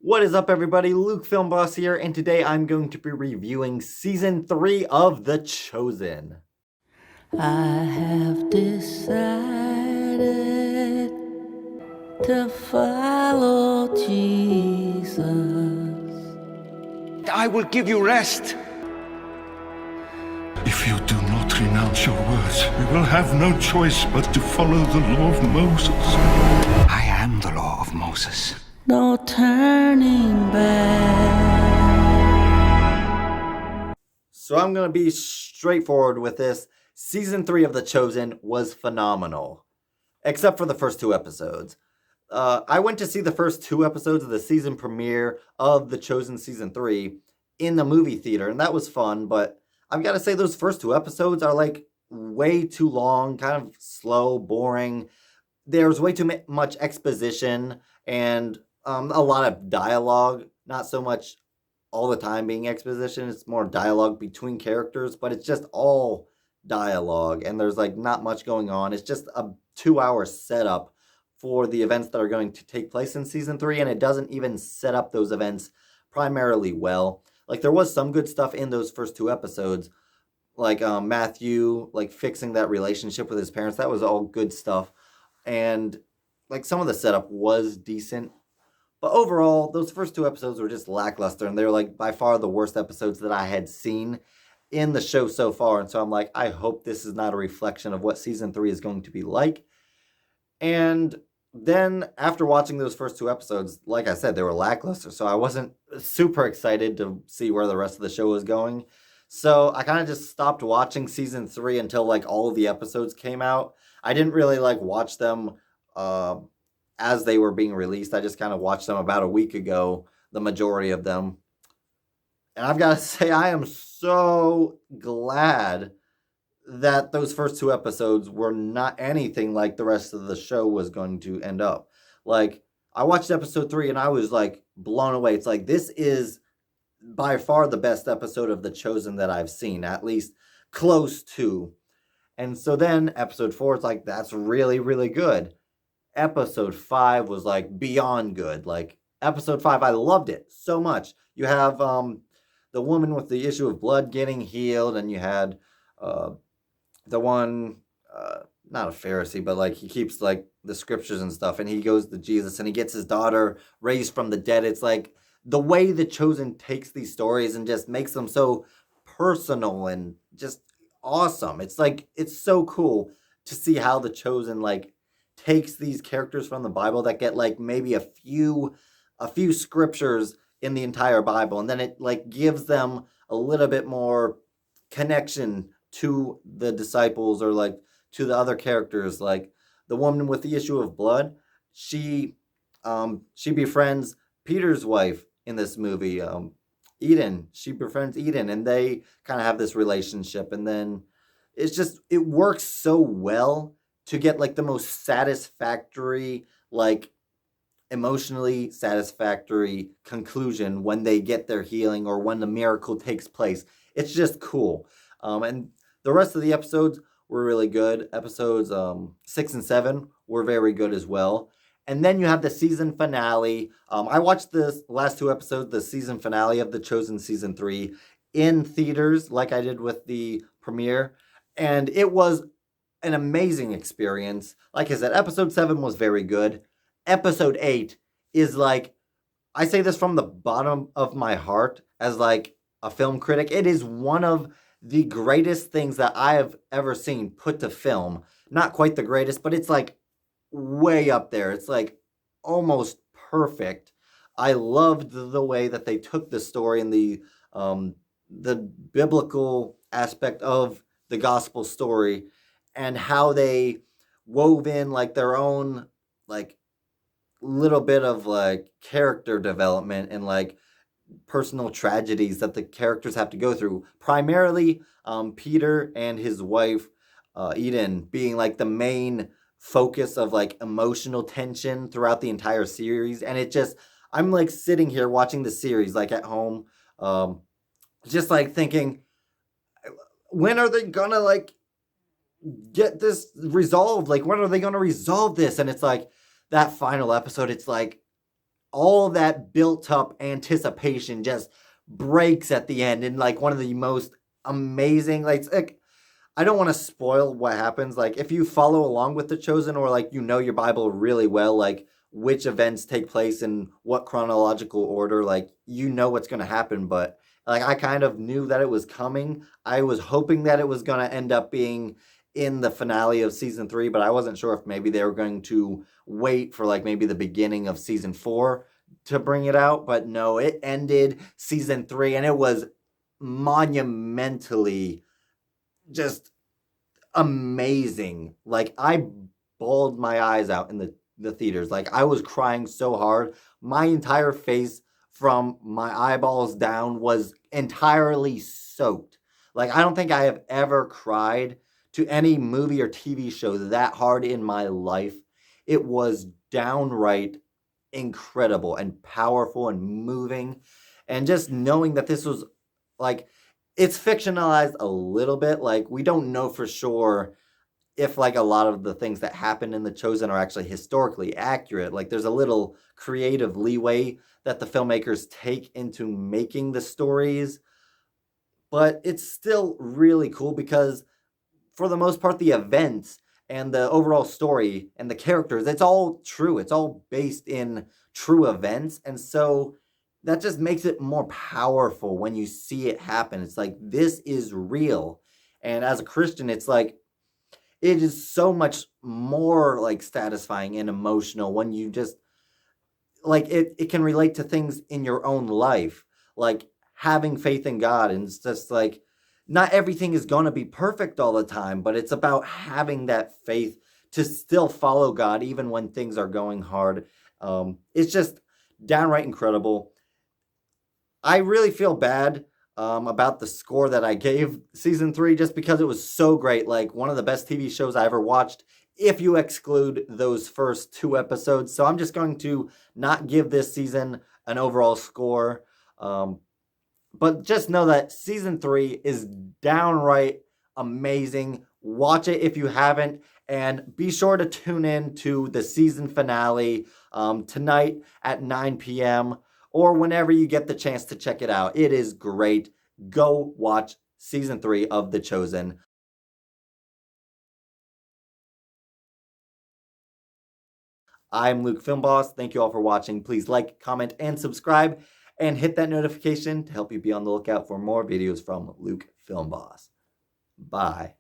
What is up, everybody? Luke Film Boss here, and today I'm going to be reviewing Season 3 of The Chosen. I have decided to follow Jesus. I will give you rest. If you do not renounce your words, we will have no choice but to follow the law of Moses. I am the law of Moses. No turning back. So I'm going to be straightforward with this. Season 3 of The Chosen was phenomenal, except for the first two episodes. I went to see the first two episodes of the season premiere of The Chosen Season 3 in the movie theater, and that was fun, but I've got to say those first two episodes are like way too long, kind of slow, boring. There's way too much exposition and a lot of dialogue, not so much all the time being exposition. It's more dialogue between characters, but it's just all dialogue, and there's like not much going on. It's just a 2-hour setup for the events that are going to take place in season 3, and it doesn't even set up those events primarily well. Like, there was some good stuff in those first two episodes, like Matthew like fixing that relationship with his parents. That was all good stuff, and like some of the setup was decent. But overall, those first two episodes were just lackluster, and they're like by far the worst episodes that I had seen in the show so far. And so I'm like, I hope this is not a reflection of what season 3 is going to be like. And then after watching those first two episodes, like I said, they were lackluster, so I wasn't super excited to see where the rest of the show was going. So I kind of just stopped watching season 3 until like all of the episodes came out. I didn't really like watch them as they were being released. I just kind of watched them about a week ago, the majority of them. And I've got to say, I am so glad that those first two episodes were not anything like the rest of the show was going to end up. Like, I watched episode 3 and I was like blown away. It's like, this is by far the best episode of The Chosen that I've seen, at least close to. And so then episode 4 is like, that's really, really good. Episode 5 was like beyond good. Like, episode 5, I loved it so much. You have the woman with the issue of blood getting healed, and you had the one, not a Pharisee, but like he keeps like the scriptures and stuff, and he goes to Jesus and he gets his daughter raised from the dead. It's like the way The Chosen takes these stories and just makes them so personal and just awesome. It's like, it's so cool to see how The Chosen like takes these characters from the Bible that get like maybe a few scriptures in the entire Bible, and then it like gives them a little bit more connection to the disciples or like to the other characters. Like the woman with the issue of blood, she befriends Peter's wife in this movie, Eden. She befriends Eden, and they kind of have this relationship, and then it works so well to get like the most satisfactory, like emotionally satisfactory conclusion when they get their healing or when the miracle takes place. It's just cool. And the rest of the episodes were really good. Episodes 6 and 7 were very good as well. And then you have the season finale. I watched the last two episodes, the season finale of The Chosen Season 3, in theaters like I did with the premiere. And it was an amazing experience. Like I said, episode 7 was very good. Episode 8 is like, I say this from the bottom of my heart as like a film critic. It is one of the greatest things that I have ever seen put to film. Not quite the greatest, but it's like way up there. It's like almost perfect. I loved the way that they took the story and the biblical aspect of the gospel story, and how they wove in like their own like little bit of like character development and like personal tragedies that the characters have to go through. Primarily, Peter and his wife, Eden, being like the main focus of like emotional tension throughout the entire series. And it just, I'm like sitting here watching the series like at home, just like thinking, when are they gonna like get this resolved? Like, when are they gonna resolve this? And it's like that final episode, it's like all that built up anticipation just breaks at the end in like one of the most amazing, like I don't want to spoil what happens. Like if you follow along with The Chosen, or like you know your Bible really well, like which events take place in what chronological order, like you know what's going to happen. But like I kind of knew that it was coming. I was hoping that it was going to end up being in the finale of season 3, but I wasn't sure if maybe they were going to wait for like maybe the beginning of season 4 to bring it out. But no, it ended season 3 and it was monumentally just amazing. Like I bawled my eyes out in the theaters. Like I was crying so hard. My entire face from my eyeballs down was entirely soaked. Like I don't think I have ever cried to any movie or TV show that hard in my life. It was downright incredible and powerful and moving. And just knowing that this was like, it's fictionalized a little bit. Like we don't know for sure if like a lot of the things that happen in The Chosen are actually historically accurate. Like there's a little creative leeway that the filmmakers take into making the stories, but it's still really cool because for the most part the events and the overall story and the characters, it's all true. It's all based in true events, and so that just makes it more powerful when you see it happen. It's like this is real. And as a Christian, it's like it is so much more like satisfying and emotional when you just like it can relate to things in your own life, like having faith in God. And it's just like not everything is going to be perfect all the time, but it's about having that faith to still follow God even when things are going hard. It's just downright incredible. I really feel bad about the score that I gave season 3 just because it was so great. Like one of the best TV shows I ever watched, if you exclude those first 2 episodes. So I'm just going to not give this season an overall score. But just know that season 3 is downright amazing. Watch it if you haven't. And be sure to tune in to the season finale tonight at 9 p.m. or whenever you get the chance to check it out. It is great. Go watch season 3 of The Chosen. I'm Luke Filmboss. Thank you all for watching. Please like, comment, and subscribe, and hit that notification to help you be on the lookout for more videos from Luke Filmboss. Bye.